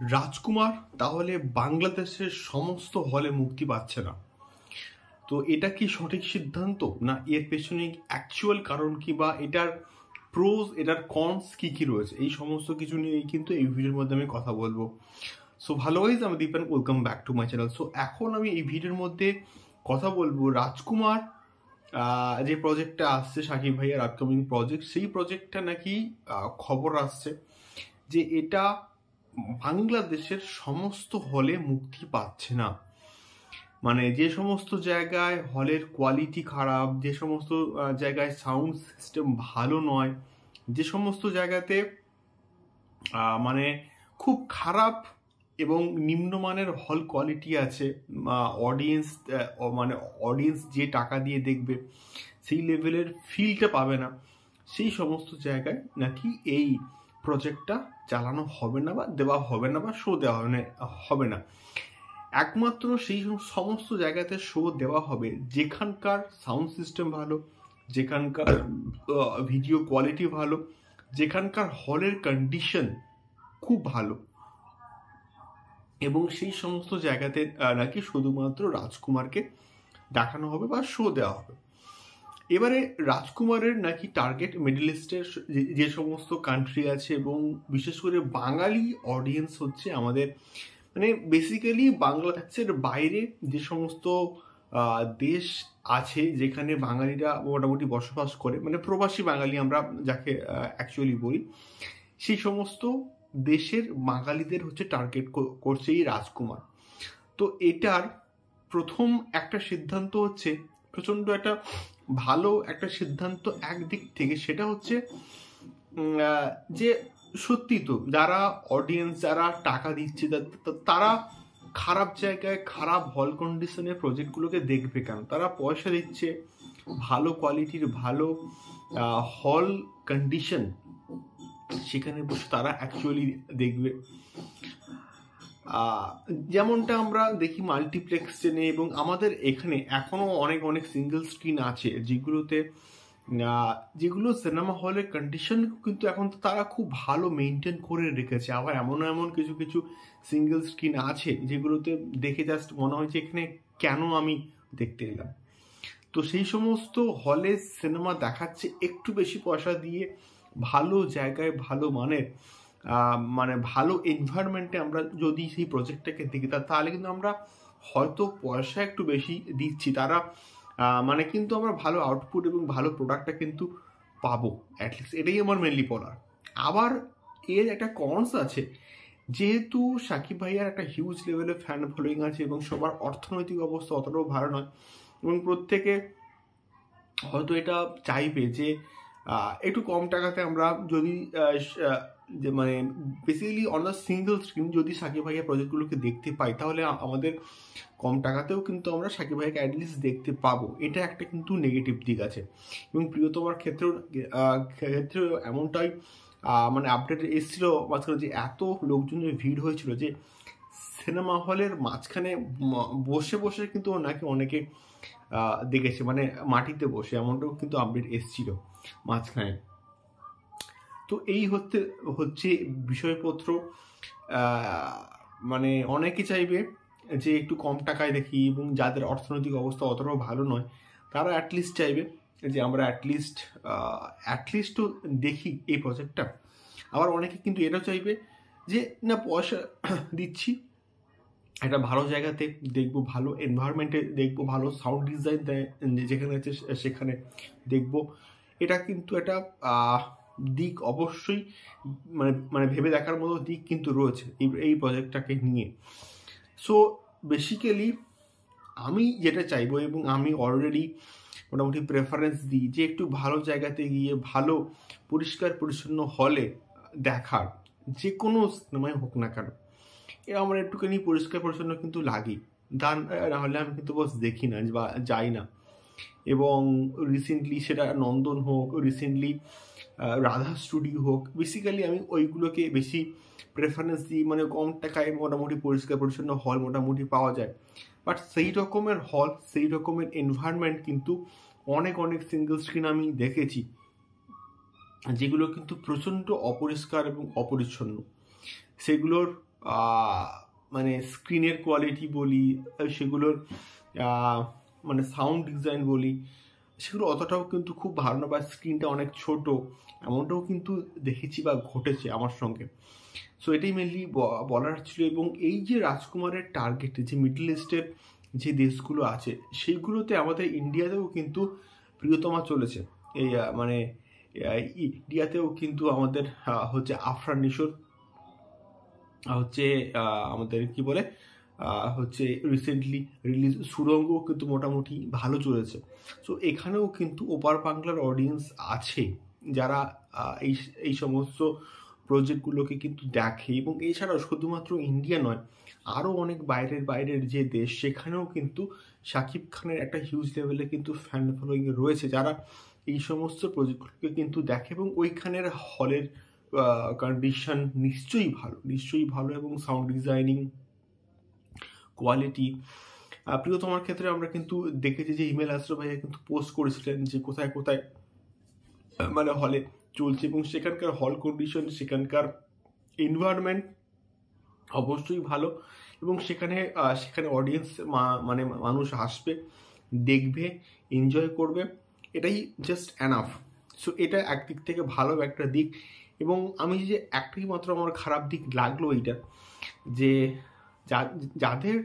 রাজকুমার তাহলে বাংলাদেশের সমস্ত হলে মুক্তি পাচ্ছে না। তো এটা কি সঠিক সিদ্ধান্ত, না এর পেছনে অ্যাকচুয়াল কারণ কি, বা এটার প্রোজ এটার কনস কি কি রয়েছে, এই সমস্ত কিছু নিয়ে কিন্তু এই ভিডিওর মধ্যে আমি কথা বলবো। সো ভালো গাইজ, আমি Deep and welcome back to my channel. So এখন আমি এই ভিডিওর মধ্যে কথা বলবো রাজকুমার যে প্রজেক্টটা আসছে শাকিব ভাইয়ের আপকামিং প্রজেক্ট, সেই প্রজেক্টটা নাকি খবর আসছে যে এটা বাংলাদেশের সমস্ত হলে মুক্তি পাচ্ছে না। মানে যে সমস্ত জায়গায় হলের কোয়ালিটি খারাপ, যে সমস্ত জায়গায় সাউন্ড সিস্টেম ভালো নয়, যে সমস্ত জায়গাতে মানে খুব খারাপ এবং নিম্নমানের হল কোয়ালিটি আছে, অডিয়েন্স মানে অডিয়েন্স যে টাকা দিয়ে দেখবে সেই লেভেলের ফিলটা পাবে না, সেই সমস্ত জায়গায় নাকি এই প্রজেক্টটা চালানো হবে না, বা দেওয়া হবে না, বা শো দেওয়া হবে না। একমাত্র সেই সমস্ত জায়গাতে শো দেওয়া হবে যেখানকার সাউন্ড সিস্টেম ভালো, যেখানকার ভিডিও কোয়ালিটি ভালো, যেখানকার হলের কন্ডিশন খুব ভালো, এবং সেই সমস্ত জায়গাতে নাকি শুধুমাত্র রাজকুমারকে দেখানো হবে বা শো দেওয়া হবে। এবারে রাজকুমারের নাকি টার্গেট মিডল ইস্টের যে সমস্ত কান্ট্রি আছে, এবং বিশেষ করে বাঙালি অডিয়েন্স হচ্ছে আমাদের, মানে বেসিক্যালি বাংলাদেশের বাইরে যে সমস্ত দেশ আছে যেখানে বাঙালিরা মোটামুটি বসবাস করে, মানে প্রবাসী বাঙালি আমরা যাকে অ্যাকচুয়ালি বলি, সেই সমস্ত দেশের বাঙালিদের হচ্ছে টার্গেট করছে এই রাজকুমার। তো এটার প্রথম একটা সিদ্ধান্ত হচ্ছে প্রচণ্ড একটা ভালো একটা সিদ্ধান্ত একদিক থেকে, সেটা হচ্ছে যে সত্যি তো যারা অডিয়েন্স, যারা টাকা দিচ্ছে, তারা খারাপ জায়গায় খারাপ হল কন্ডিশনের প্রজেক্টগুলোকে দেখবে কেন? তারা পয়সা দিচ্ছে, ভালো কোয়ালিটির ভালো হল কন্ডিশন সেখানে বসে তারা অ্যাকচুয়ালি দেখবে। যেমনটা আমরা দেখি মাল্টিপ্লেক্স চেনে, এবং আমাদের এখানে এখনো অনেক অনেক সিঙ্গেল স্ক্রিন আছে যেগুলো সিনেমা হলের কন্ডিশন কিন্তু এখন তারা খুব ভালো মেনটেন করে রেখেছে। আবার এমন এমন কিছু কিছু সিঙ্গেল স্ক্রিন আছে যেগুলোতে দেখে জাস্ট মনে হয় যে এখানে কেন আমি দেখতে এলাম। তো সেই সমস্ত হলে সিনেমা দেখাচ্ছে একটু বেশি পয়সা দিয়ে, ভালো জায়গায় ভালো মানের মানে ভালো এনভায়রনমেন্টে আমরা যদি সেই প্রজেক্টটাকে দেখি, তাহলে কিন্তু আমরা হয়তো পয়সা একটু বেশি দিচ্ছি, তারা মানে কিন্তু আমরা ভালো আউটপুট এবং ভালো প্রোডাক্টটা কিন্তু পাবো অ্যাটলিস্ট, এটাই আমার মেনলি বলার। আবার এর একটা কনস আছে, যেহেতু শাকিব ভাইয়ার একটা হিউজ লেভেলের ফ্যান ফলোয়িং আছে এবং সবার অর্থনৈতিক অবস্থা অতটাও ভালো নয়, এবং প্রত্যেকে হয়তো এটা চাইবে যে একটু কম টাকাতে আমরা যদি যে মানে basically on the single screen যদি শাকিব ভাইয়ের প্রজেক্টগুলোকে দেখতে পাই, তাহলে আমাদের কম টাকাতেও কিন্তু আমরা শাকিব ভাইকে অ্যাটলিস্ট দেখতে পাবো। এটা একটা কিন্তু নেগেটিভ দিক আছে। এবং প্রিয়তমার ক্ষেত্রেও এমনটাই মানে আপডেট এসেছিল মাঝখানে, যে এত লোকজনের ভিড় হয়েছিল যে সিনেমা হলের মাঝখানে বসে বসে কিন্তু নাকি অনেকে দেখেছে, মানে মাটিতে বসে, এমনটাও কিন্তু আপডেট এসেছিল মাঝখানে। তো এই হচ্ছে বিষয়পত্র। মানে অনেকে চাইবে যে একটু কম টাকায় দেখি, এবং যাদের অর্থনৈতিক অবস্থা অতটাও ভালো নয় তারা অ্যাটলিস্ট চাইবে যে আমরা অ্যাটলিস্ট তো দেখি এই প্রজেক্টটা। আবার অনেকে কিন্তু এটাও চাইবে যে না, পয়সা দিচ্ছি, একটা ভালো জায়গাতে দেখবো, ভালো এনভায়রনমেন্টে দেখবো, ভালো সাউন্ড ডিজাইন যেখানে আছে সেখানে দেখবো। এটা কিন্তু একটা দিক অবশ্যই মানে মানে ভেবে দেখার মতো দিক কিন্তু রয়েছে এই প্রজেক্টটাকে নিয়ে। সো বেসিক্যালি আমি যেটা চাইবো, এবং আমি অলরেডি মোটামুটি প্রেফারেন্স দিই, যে একটু ভালো জায়গাতে গিয়ে ভালো পরিষ্কার পরিচ্ছন্ন হলে দেখার, যে কোনো সিনেমায় হোক না কেন, আমার একটুখানি পরিষ্কার পরিচ্ছন্ন কিন্তু লাগেই, না হলে আমি কিন্তু বস দেখি না বা যাই না। এবং রিসেন্টলি সেটা নন্দন হোক, রিসেন্টলি রাধা স্টুডিও হোক, বেসিক্যালি আমি ওইগুলোকে বেশি প্রেফারেন্স দিই। মানে কম টাকায় মোটামুটি পরিষ্কার পরিচ্ছন্ন হল মোটামুটি পাওয়া যায়, বাট সেই রকমের হল, সেই রকমের এনভায়রনমেন্ট কিন্তু অনেক অনেক সিঙ্গেল স্ক্রিন আমি দেখেছি যেগুলো কিন্তু প্রচণ্ড অপরিষ্কার এবং অপরিচ্ছন্ন। সেগুলোর মানে স্ক্রিনের কোয়ালিটি বলি, সেগুলোর মানে সাউন্ড ডিজাইন বলি, সেগুলো অতটাও কিন্তু খুব ভালো না, বা স্ক্রিনটা অনেক ছোট, এমনটাও কিন্তু দেখেছি বা ঘটেছে আমার সঙ্গে। সো এটাই মেনলি বলার ছিল। এবং এই যে রাজকুমারের টার্গেট, যে মিডল ইস্টের যে দেশগুলো আছে সেইগুলোতে আমাদের ইন্ডিয়াতেও কিন্তু প্রিয়তমা চলেছে। এই মানে ইন্ডিয়াতেও কিন্তু আমাদের হচ্ছে আফরান নিশোর হচ্ছে আমাদের কি বলে হচ্ছে রিসেন্টলি রিলিজ সুরঙ্গও কিন্তু মোটামুটি ভালো চলেছে। সো এখানেও কিন্তু ওপার বাংলার অডিয়েন্স আছে যারা এই এই সমস্ত প্রজেক্টগুলোকে কিন্তু দেখে। এবং এছাড়াও শুধুমাত্র ইন্ডিয়া নয়, আরও অনেক বাইরের যে দেশ, সেখানেও কিন্তু শাকিব খানের একটা হিউজ লেভেলে কিন্তু ফ্যান ফলোয়িং রয়েছে, যারা এই সমস্ত প্রজেক্টগুলোকে কিন্তু দেখে। এবং ওইখানের হলের কন্ডিশন নিশ্চয়ই ভালো এবং সাউন্ড ডিজাইনিং কোয়ালিটি। প্রিয়তমার ক্ষেত্রে আমরা কিন্তু দেখেছি যে ইমেল আশরাফ ভাইয়া কিন্তু পোস্ট করেছিলেন যে কোথায় কোথায় মানে হলে চলছে, এবং সেখানকার হল কন্ডিশন, সেখানকার এনভায়রনমেন্ট অবশ্যই ভালো। এবং সেখানে অডিয়েন্স মানে মানুষ আসবে, দেখবে, এনজয় করবে, এটাই জাস্ট অ্যানাফ। সো এটা একদিক থেকে ভালো একটা দিক। এবং আমি যে একটাই মাত্র আমার খারাপ দিক লাগলো এইটা, যে যাদের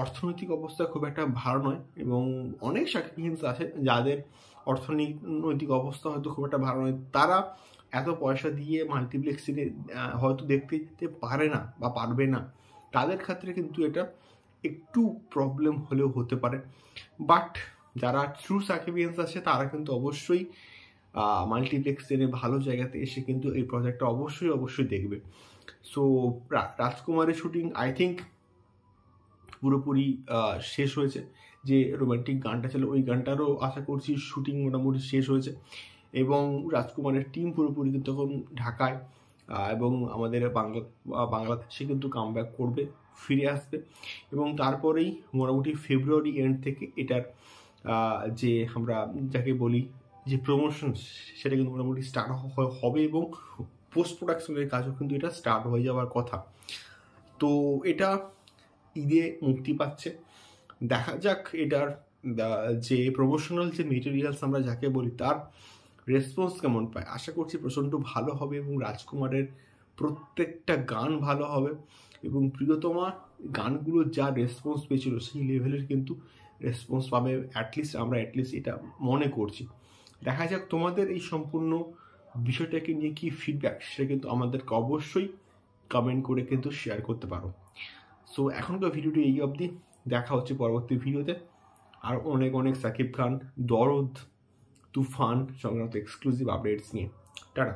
অর্থনৈতিক অবস্থা খুব একটা ভালো নয়, এবং অনেক সাকিবিয়ান্স আছে যাদের অর্থনৈতিক অবস্থা হয়তো খুব একটা ভালো নয়, তারা এত পয়সা দিয়ে মাল্টিপ্লেক্সে হয়তো দেখতে পারে না বা পারবে না। তাদের ক্ষেত্রে কিন্তু এটা একটু প্রবলেম হলেও হতে পারে। বাট যারা ট্রু সাকিবিয়ান্স আছে তারা কিন্তু অবশ্যই মাল্টিপ্লেক্স এনে ভালো জায়গাতে এসে কিন্তু এই প্রজেক্টটা অবশ্যই দেখবে। সো রাজকুমারের শুটিং আই থিঙ্ক পুরোপুরি শেষ হয়েছে। যে রোমান্টিক গানটা ছিল ওই গানটারও আশা করছি শুটিং মোটামুটি শেষ হয়েছে, এবং রাজকুমারের টিম পুরোপুরি কিন্তু তখন ঢাকায় এবং আমাদের বাংলাদেশে কিন্তু কামব্যাক করবে, ফিরে আসবে। এবং তারপরেই মোটামুটি ফেব্রুয়ারি এন্ড থেকে এটার যে আমরা যাকে বলি যে প্রমোশন, সেটা কিন্তু মোটামুটি স্টার্ট হবে, এবং পোস্ট প্রোডাকশনের কাজও কিন্তু এটা স্টার্ট হয়ে যাওয়ার কথা। তো এটা ঈদে মুক্তি পাচ্ছে, দেখা যাক এটার যে প্রমোশনাল যে মেটেরিয়ালস আমরা যাকে বলি তার রেসপন্স কেমন পায়। আশা করছি প্রচণ্ড ভালো হবে, এবং রাজকুমারের প্রত্যেকটা গান ভালো হবে, এবং প্রিয়তমা গানগুলো যা রেসপন্স পেয়েছিল সেই লেভেলের কিন্তু রেসপন্স পাবে আমরা এটা মনে করছি। দেখা যাক তোমাদের এই সম্পূর্ণ বিষয়টাকে নিয়ে কি ফিডব্যাক, সেটা কিন্তু আমাদেরকে অবশ্যই কমেন্ট করে কিন্তু শেয়ার করতে পারো। সো এখনকার ভিডিওটি এই অবধি, দেখা হচ্ছে পরবর্তী ভিডিওতে আর অনেক সাকিব খান, দরদ, তুফান সংক্রান্ত এক্সক্লুসিভ আপডেটস নিয়ে। টাটা।